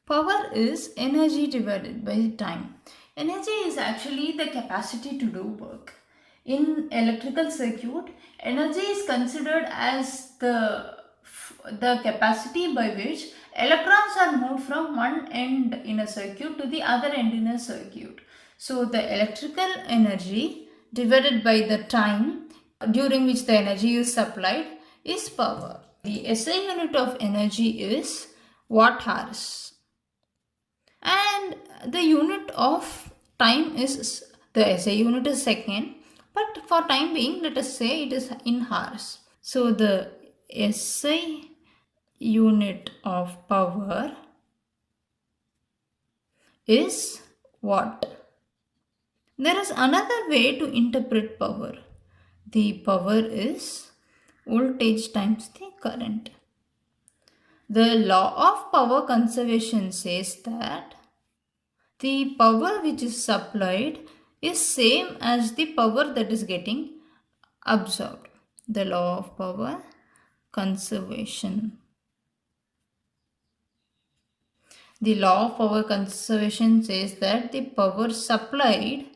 Power is energy divided by time. Energy is actually the capacity to do work. In electrical circuit, energy is considered as the capacity by which electrons are moved from one end in a circuit to the other end in a circuit. So the electrical energy divided by the time during which the energy is supplied is power. The SI unit of energy is watt hours, and the unit of time is, the SI unit is second, but for time being let us say it is in hours. So the SI unit of power is watt. There is another way to interpret power. The power is voltage times the current. The law of power conservation says that the power which is supplied is same as the power that is getting absorbed. The law of power conservation. The law of power conservation says that the power supplied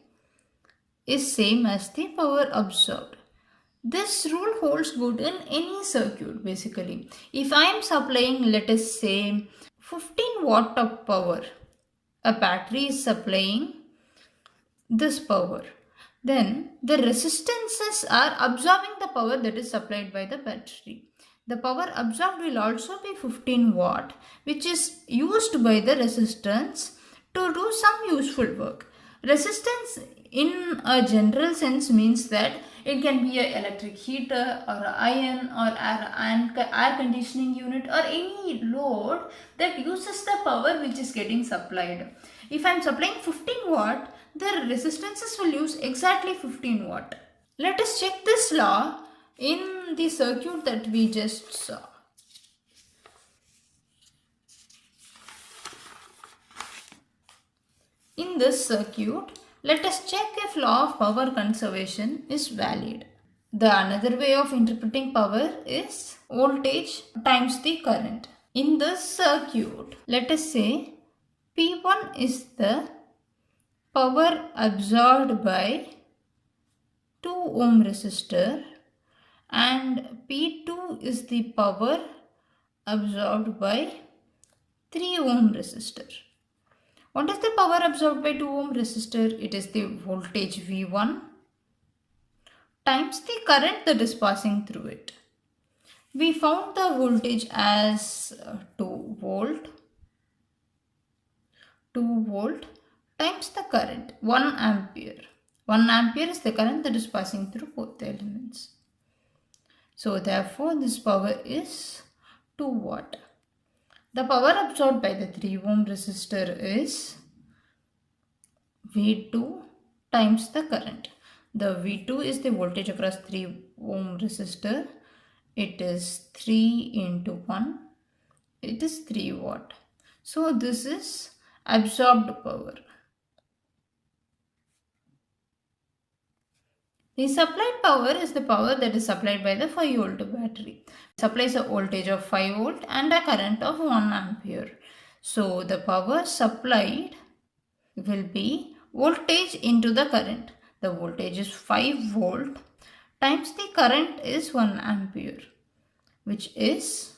is same as the power absorbed. This rule holds good in any circuit basically. If I am supplying, let us say, 15 watt of power, a battery is supplying this power, then the resistances are absorbing the power that is supplied by the battery. The power absorbed will also be 15 watt, which is used by the resistance to do some useful work. Resistance in a general sense means that it can be an electric heater or an iron or air conditioning unit or any load that uses the power which is getting supplied. If I am supplying 15 watt, the resistances will use exactly 15 watt. Let us check this law in the circuit that we just saw. In this circuit, let us check if law of power conservation is valid. The another way of interpreting power is voltage times the current. In this circuit, let us say P1 is the power absorbed by 2 ohm resistor and P2 is the power absorbed by 3 ohm resistor. What is the power absorbed by 2 ohm resistor? It is the voltage V1 times the current that is passing through it. We found the voltage as 2 volt times the current 1 ampere. 1 ampere is the current that is passing through both the elements. So therefore this power is 2 watt. The power absorbed by the 3 ohm resistor is V2 times the current. The V2 is the voltage across 3 ohm resistor. It is 3 into 1. It is 3 watt. So this is absorbed power. The supplied power is the power that is supplied by the 5 volt battery. It supplies a voltage of 5 volt and a current of 1 ampere. So the power supplied will be voltage into the current. The voltage is 5 volt times the current is 1 ampere, which is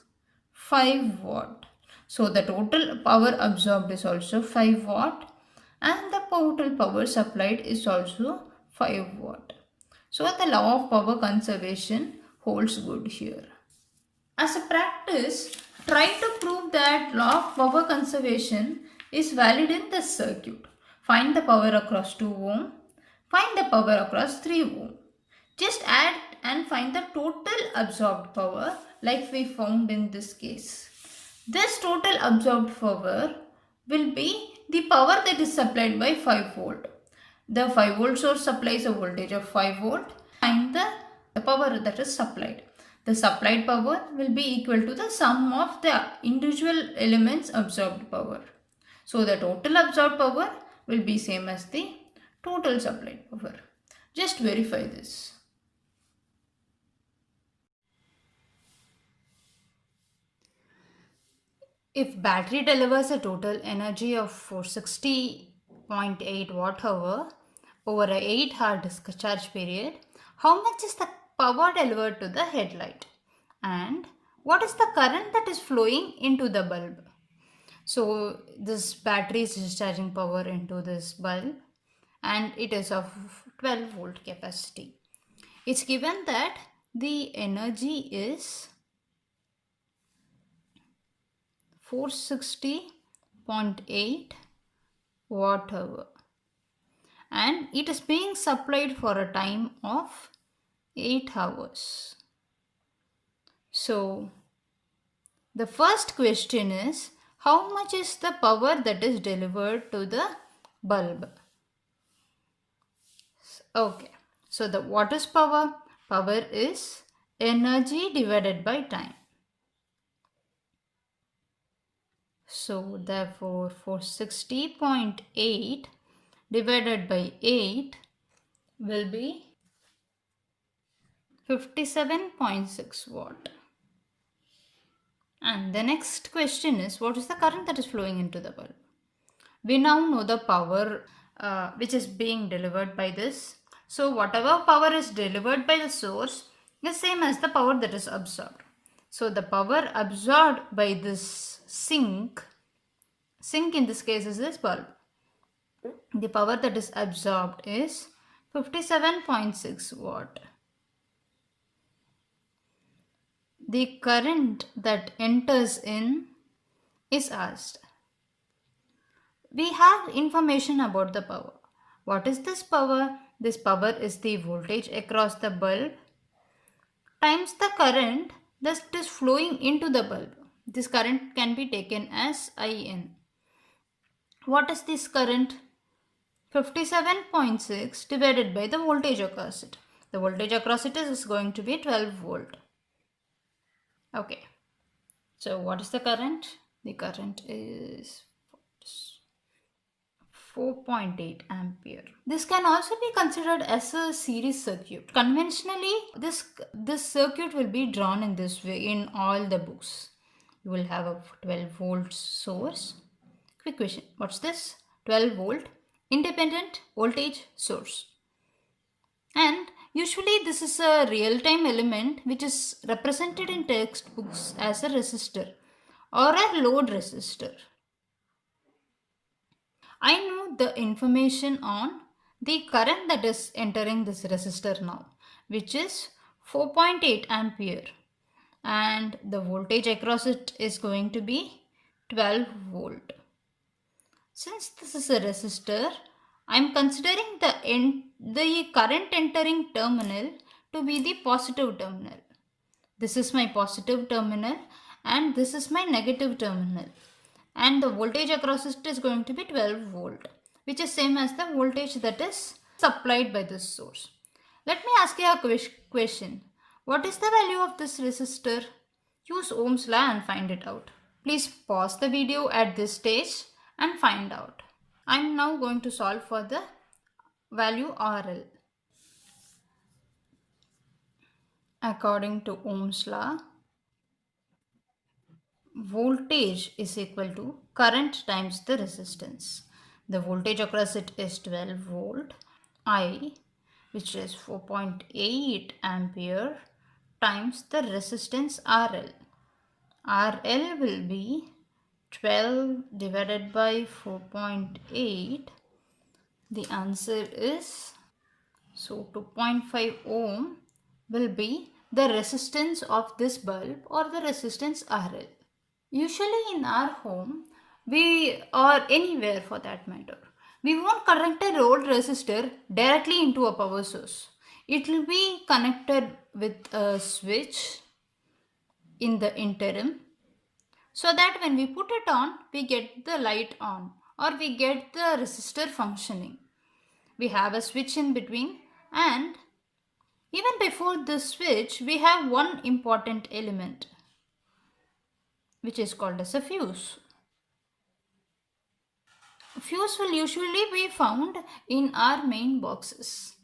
5 watt. So the total power absorbed is also 5 watt and the total power supplied is also 5 watt. So the law of power conservation holds good here. As a practice, try to prove that law of power conservation is valid in this circuit. Find the power across 2 ohm. Find the power across 3 ohm. Just add and find the total absorbed power like we found in this case. This total absorbed power will be the power that is supplied by 5 volt. The 5 volt source supplies a voltage of 5 volt. Find the power that is supplied. The supplied power will be equal to the sum of the individual elements absorbed power. So the total absorbed power will be same as the total supplied power. Just verify this. If battery delivers a total energy of 460.8 watt hour over a 8-hour discharge period, how much is the power delivered to the headlight? And what is the current that is flowing into the bulb? So this battery is discharging power into this bulb and it is of 12 volt capacity. It's given that the energy is 460.8 watt hour and it is being supplied for a time of 8 hours. So the first question is, how much is the power that is delivered to the bulb? Okay, so what is power? Power is energy divided by time. So therefore 460.8 divided by 8 will be 57.6 watt. And the next question is, what is the current that is flowing into the bulb? We now know the power which is being delivered by this. So whatever power is delivered by the source is same as the power that is absorbed. So the power absorbed by this sink in this case is this bulb. The power that is absorbed is 57.6 watt. The current that enters in is asked. We have information about the power. What is this power? This power is the voltage across the bulb times the current that is flowing into the bulb. This current can be taken as IN. What is this current? 57.6 divided by the voltage across it. The voltage across it is going to be 12 volt. Okay. So what is the current? The current is 4.8 ampere. This can also be considered as a series circuit. Conventionally, this circuit will be drawn in this way in all the books. You will have a 12 volt source. Quick question, what's this? 12 volt independent voltage source. And usually this is a real-time element which is represented in textbooks as a resistor or a load resistor. I know the information on the current that is entering this resistor now, which is 4.8 ampere, and the voltage across it is going to be 12 volt. Since this is a resistor, I am considering the current entering terminal to be the positive terminal. This is my positive terminal and this is my negative terminal. And the voltage across it is going to be 12 volt, which is same as the voltage that is supplied by this source. Let me ask you a question. What is the value of this resistor? Use Ohm's law and find it out. Please pause the video at this stage and find out. I am now going to solve for the value RL. According to Ohm's law, voltage is equal to current times the resistance. The voltage across it is 12 volt. I, which is 4.8 ampere, times the resistance RL. RL will be 12 divided by 4.8. The answer is, so 2.5 ohm will be the resistance of this bulb or the resistance RL. Usually in our home, we or anywhere for that matter, we won't connect a load resistor directly into a power source. It will be connected with a switch in the interim, so that when we put it on, we get the light on or we get the resistor functioning. We have a switch in between, and even before the switch, we have one important element which is called as a fuse. Fuse will usually be found in our main boxes.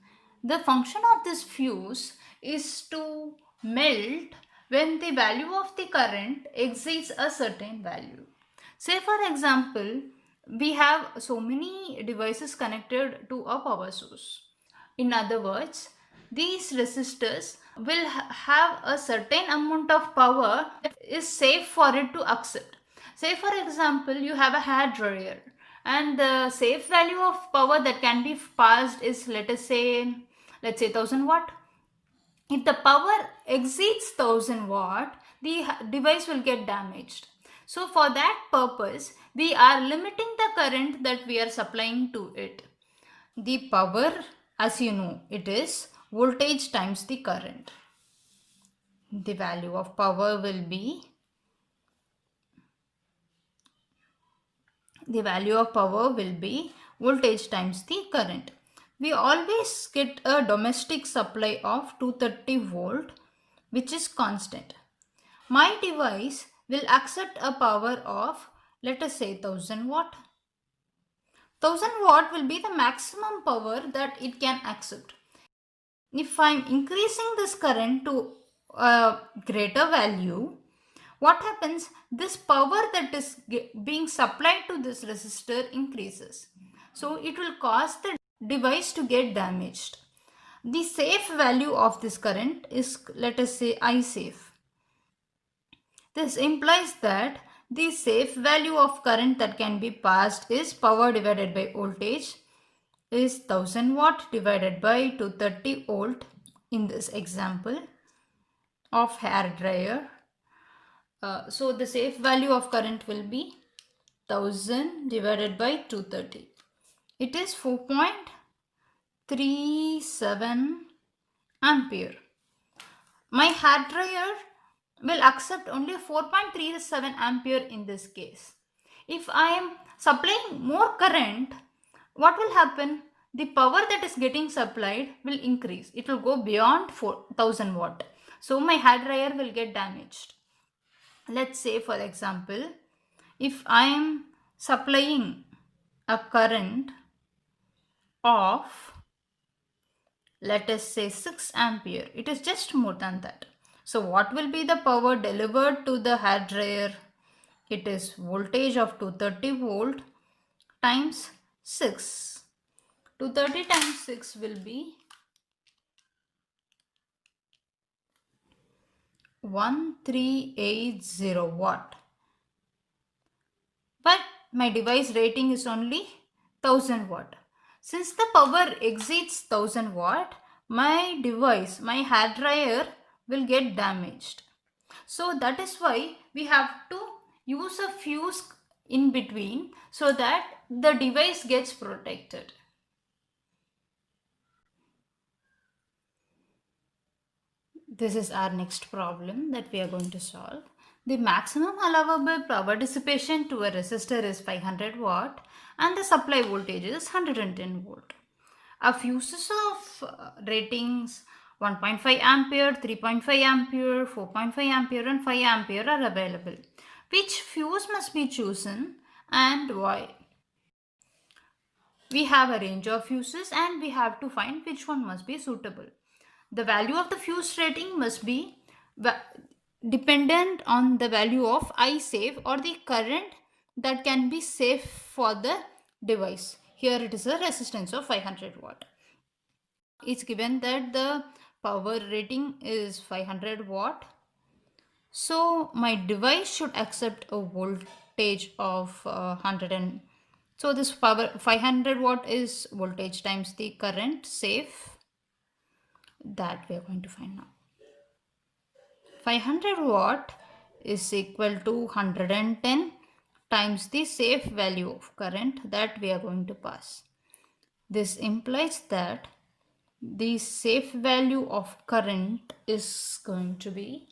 The function of this fuse is to melt when the value of the current exceeds a certain value. Say for example, we have so many devices connected to a power source. In other words, these resistors will have a certain amount of power that is safe for it to accept. Say for example, you have a hair dryer and the safe value of power that can be passed is, let's say 1000 watt. If the power exceeds 1000 watt, the device will get damaged. So for that purpose, we are limiting the current that we are supplying to it. The power, as you know, it is voltage times the current. The value of power will be voltage times the current. We always get a domestic supply of 230 volt, which is constant. My device will accept a power of, let us say, 1000 watt. 1000 watt will be the maximum power that it can accept. If I am increasing this current to a greater value, what happens? This power that is being supplied to this resistor increases. So it will cause the device to get damaged. The safe value of this current is, let us say, I safe. This implies that the safe value of current that can be passed is power divided by voltage is 1000 watt divided by 230 volt in this example of hair dryer. So the safe value of current will be 1000 divided by 230. It is 4.37 ampere. My hair dryer will accept only 4.37 ampere in this case. If I am supplying more current, what will happen? The power that is getting supplied will increase. It will go beyond 4000 watt. So my hair dryer will get damaged. Let's say for example, if I am supplying a current of, let us say, 6 ampere, it is just more than that. So what will be the power delivered to the hair dryer? It is voltage of 230 volt times 6. 230 times 6 will be 1380 watt. But my device rating is only 1000 watt. Since the power exceeds 1000 watt, my device, my hair dryer will get damaged. So that is why we have to use a fuse in between so that the device gets protected. This is our next problem that we are going to solve. The maximum allowable power dissipation to a resistor is 500 watt and the supply voltage is 110 volt. A fuses of ratings 1.5 ampere, 3.5 ampere, 4.5 ampere and 5 ampere are available. Which fuse must be chosen and why? We have a range of fuses and we have to find which one must be suitable. The value of the fuse rating must be dependent on the value of I safe or the current that can be safe for the device. Here it is a resistance of 500 watt. It's given that the power rating is 500 watt. So my device should accept a voltage of 100 so this power 500 watt is voltage times the current safe that we are going to find now. 500 watt is equal to 110 times the safe value of current that we are going to pass. This implies that the safe value of current is going to be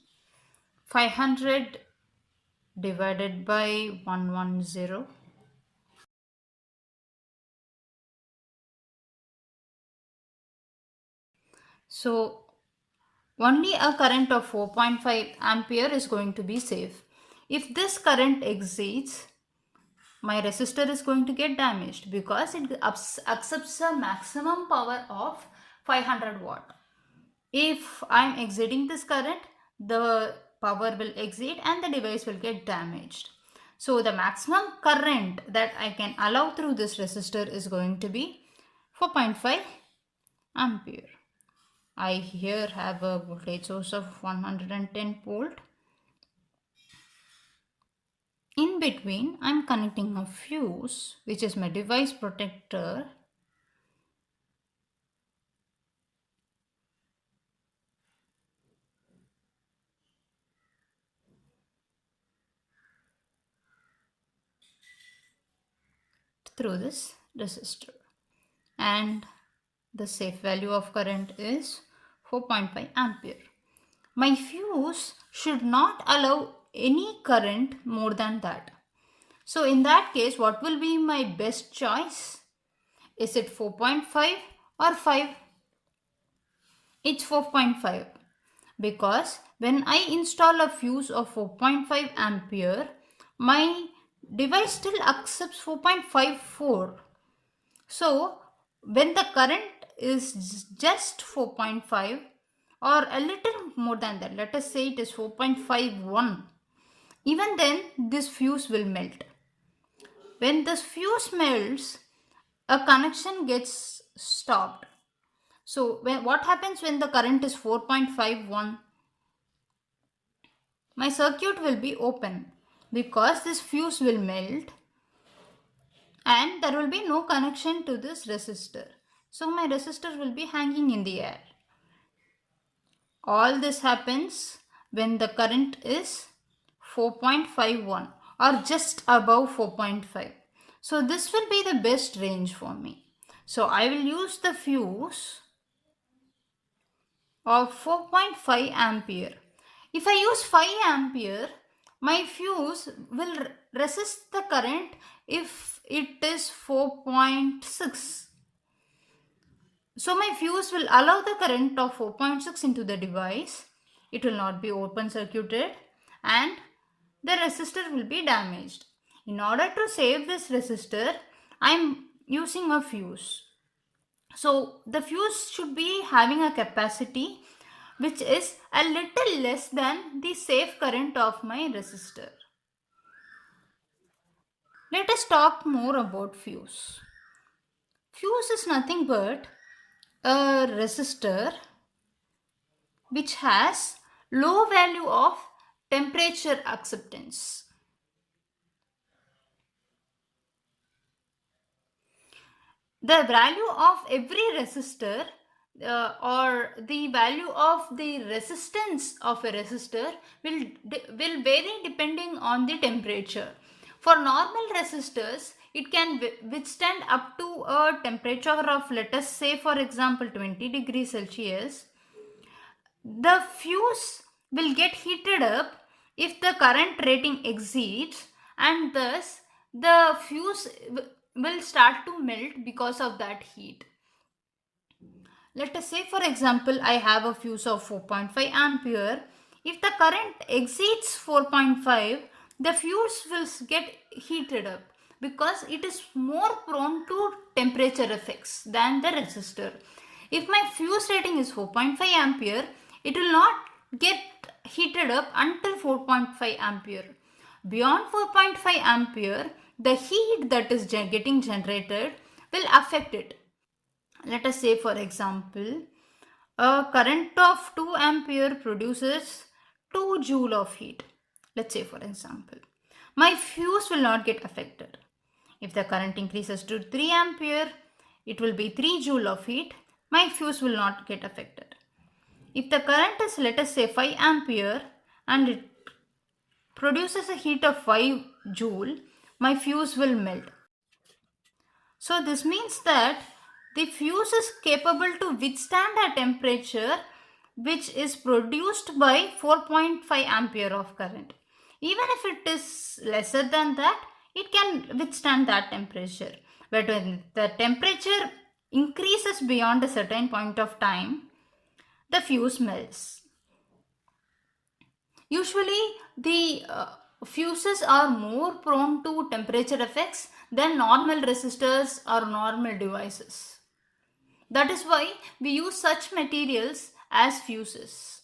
500 divided by 110. So only a current of 4.5 ampere is going to be safe. If this current exceeds, my resistor is going to get damaged because it accepts a maximum power of 500 watt. If I am exceeding this current, the power will exceed and the device will get damaged. So the maximum current that I can allow through this resistor is going to be 4.5 ampere. I here have a voltage source of 110 volt. In between, I'm connecting a fuse, which is my device protector, through this resistor. And the safe value of current is 4.5 ampere. My fuse should not allow any current more than that. So in that case, what will be my best choice? Is it 4.5 or 5? It's 4.5 because when I install a fuse of 4.5 ampere, my device still accepts 4.54. So when the current is just 4.5 or a little more than that, let us say it is 4.51, even then this fuse will melt. When this fuse melts, a connection gets stopped. So what happens when the current is 4.51? My circuit will be open because this fuse will melt and there will be no connection to this resistor. So my resistor will be hanging in the air. All this happens when the current is 4.51 or just above 4.5. So this will be the best range for me. So I will use the fuse of 4.5 ampere. If I use 5 ampere, my fuse will resist the current if it is 4.6. So my fuse will allow the current of 4.6 into the device. It will not be open circuited and the resistor will be damaged. In order to save this resistor, I am using a fuse. So the fuse should be having a capacity which is a little less than the safe current of my resistor. Let us talk more about fuse. Fuse is nothing but a resistor which has low value of temperature acceptance. The value of every resistor or the value of the resistance of a resistor will vary depending on the temperature. For normal resistors, it can withstand up to a temperature of, let us say for example, 20 degrees Celsius. The fuse will get heated up if the current rating exceeds, and thus the fuse will start to melt because of that heat. Let us say for example I have a fuse of 4.5 ampere. If the current exceeds 4.5, the fuse will get heated up because it is more prone to temperature effects than the resistor. If my fuse rating is 4.5 ampere, it will not get heated up until 4.5 ampere. Beyond 4.5 ampere, the heat that is getting generated will affect it. Let us say for example, a current of 2 ampere produces 2 joule of heat. Let's say for example, my fuse will not get affected. If the current increases to 3 ampere, it will be 3 joule of heat. My fuse will not get affected. If the current is, let us say, 5 ampere and it produces a heat of 5 joule, my fuse will melt. So this means that the fuse is capable to withstand a temperature which is produced by 4.5 ampere of current. Even if it is lesser than that, it can withstand that temperature. But when the temperature increases beyond a certain point of time, the fuse melts. Usually the fuses are more prone to temperature effects than normal resistors or normal devices. That is why we use such materials as fuses.